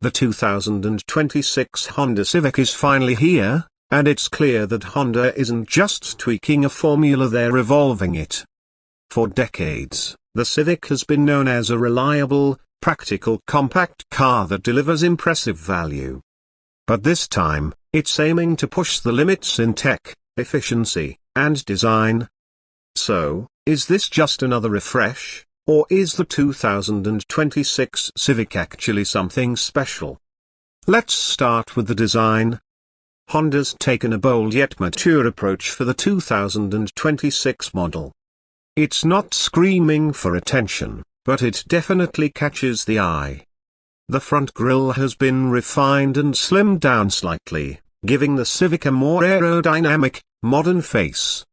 The 2026 Honda Civic is finally here, and it's clear that Honda isn't just tweaking a formula, they're evolving it. For decades, the Civic has been known as a reliable, practical compact car that delivers impressive value. But this time, it's aiming to push the limits in tech, efficiency, and design. So, is this just another refresh, or is the 2026 Civic actually something special? Let's start with the design. Honda's taken a bold yet mature approach for the 2026 model. It's not screaming for attention, but it definitely catches the eye. The front grille has been refined and slimmed down slightly, giving the Civic a more aerodynamic, modern face.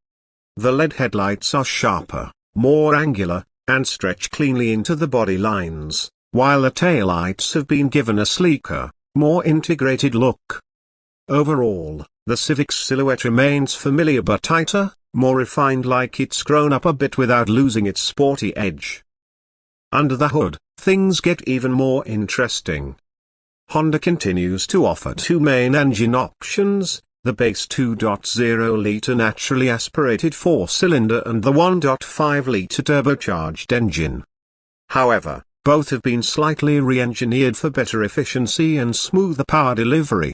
The LED headlights are sharper, more angular, and stretch cleanly into the body lines, while the taillights have been given a sleeker, more integrated look. Overall, the Civic's silhouette remains familiar but tighter, more refined, like it's grown up a bit without losing its sporty edge. Under the hood, things get even more interesting. Honda continues to offer two main engine options, the base 2.0-litre naturally aspirated 4-cylinder and the 1.5-litre turbocharged engine. However, both have been slightly re-engineered for better efficiency and smoother power delivery.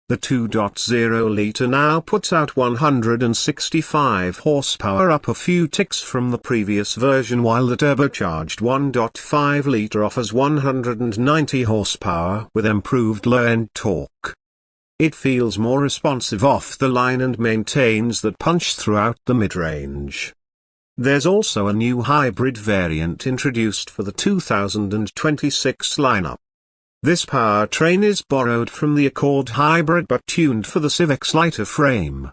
The 2.0-litre now puts out 165 horsepower, up a few ticks from the previous version, while the turbocharged 1.5-litre offers 190 horsepower with improved low-end torque. It feels more responsive off the line and maintains that punch throughout the mid-range. There's also a new hybrid variant introduced for the 2026 lineup. This powertrain is borrowed from the Accord hybrid but tuned for the Civic's lighter frame.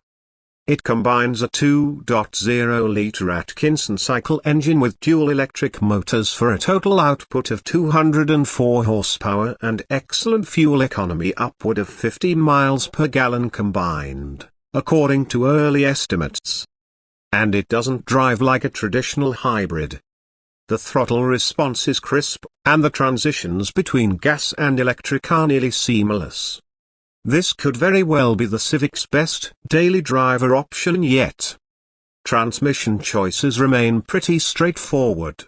It combines a 2.0-litre Atkinson cycle engine with dual electric motors for a total output of 204 horsepower and excellent fuel economy, upward of 50 miles per gallon combined, according to early estimates. And it doesn't drive like a traditional hybrid. The throttle response is crisp, and the transitions between gas and electric are nearly seamless. This could very well be the Civic's best daily driver option yet. Transmission choices remain pretty straightforward.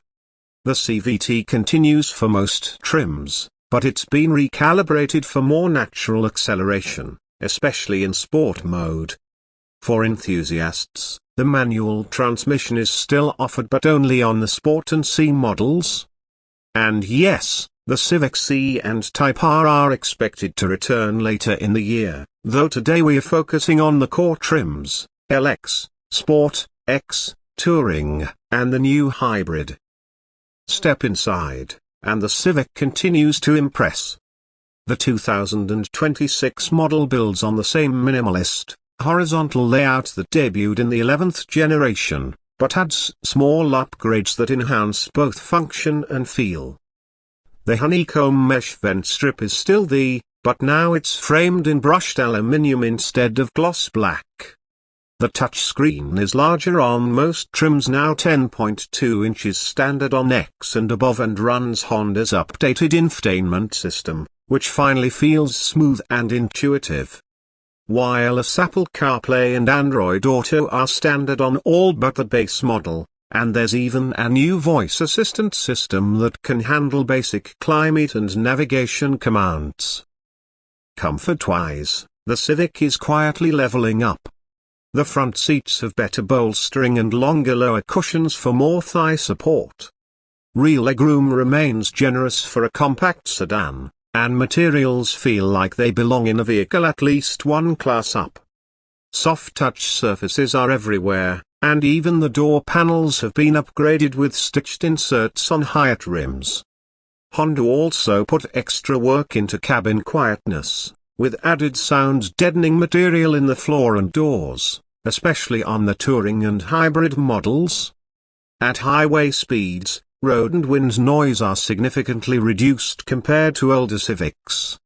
The CVT continues for most trims, but it's been recalibrated for more natural acceleration, especially in sport mode. For enthusiasts, the manual transmission is still offered, but only on the Sport and C models. And yes, the Civic C and Type R are expected to return later in the year, though today we are focusing on the core trims, LX, Sport, X, Touring, and the new hybrid. Step inside, and the Civic continues to impress. The 2026 model builds on the same minimalist, horizontal layout that debuted in the 11th generation, but adds small upgrades that enhance both function and feel. The honeycomb mesh vent strip is still but now it's framed in brushed aluminium instead of gloss black. The touchscreen is larger on most trims, now 10.2 inches standard on X and above, and runs Honda's updated infotainment system, which finally feels smooth and intuitive. Wireless Apple CarPlay and Android Auto are standard on all but the base model, and there's even a new voice assistant system that can handle basic climate and navigation commands. Comfort-wise, the Civic is quietly leveling up. The front seats have better bolstering and longer lower cushions for more thigh support. Rear legroom remains generous for a compact sedan, and materials feel like they belong in a vehicle at least one class up. Soft touch surfaces are everywhere, and even the door panels have been upgraded with stitched inserts on higher rims. Honda also put extra work into cabin quietness, with added sound deadening material in the floor and doors, especially on the touring and hybrid models. At highway speeds, road and wind noise are significantly reduced compared to older Civics.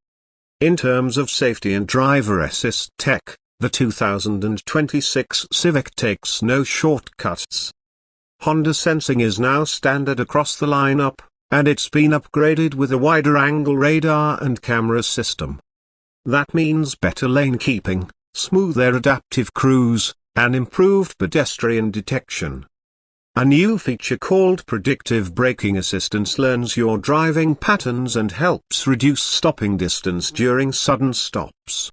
In terms of safety and driver assist tech, the 2026 Civic takes no shortcuts. Honda sensing is now standard across the lineup, and it's been upgraded with a wider angle radar and camera system. That means better lane keeping, smoother adaptive cruise, and improved pedestrian detection. A new feature called Predictive Braking Assistance learns your driving patterns and helps reduce stopping distance during sudden stops.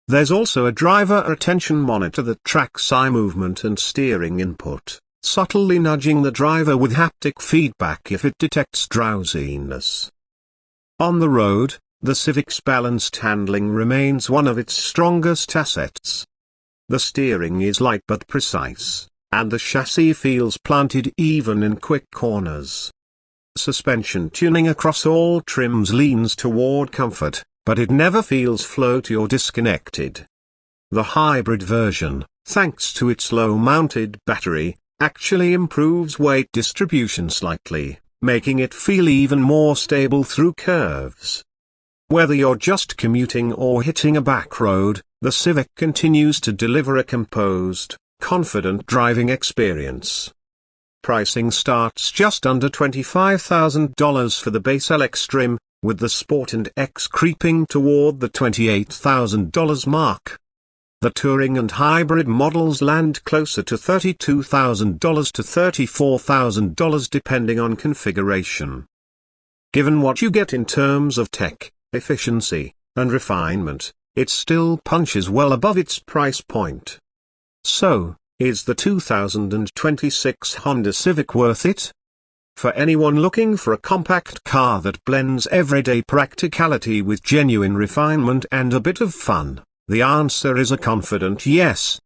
There's also a driver attention monitor that tracks eye movement and steering input, subtly nudging the driver with haptic feedback if it detects drowsiness. On the road, the Civic's balanced handling remains one of its strongest assets. The steering is light but precise, and the chassis feels planted even in quick corners. Suspension tuning across all trims leans toward comfort, but it never feels floaty or disconnected. The hybrid version, thanks to its low-mounted battery, actually improves weight distribution slightly, making it feel even more stable through curves. Whether you're just commuting or hitting a back road, the Civic continues to deliver a composed, confident driving experience. Pricing starts just under $25,000 for the base LX trim, with the Sport and X creeping toward the $28,000 mark. The Touring and Hybrid models land closer to $32,000 to $34,000 depending on configuration. Given what you get in terms of tech, efficiency, and refinement, it still punches well above its price point. So, is the 2026 Honda Civic worth it? For anyone looking for a compact car that blends everyday practicality with genuine refinement and a bit of fun, the answer is a confident yes.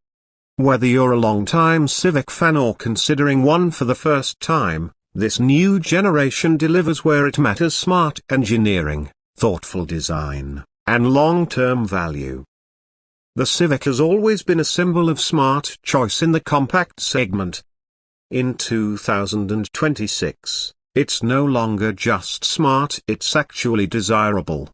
Whether you're a long-time Civic fan or considering one for the first time, this new generation delivers where it matters: smart engineering, thoughtful design, and long-term value. The Civic has always been a symbol of smart choice in the compact segment. In 2026, it's no longer just smart, it's actually desirable.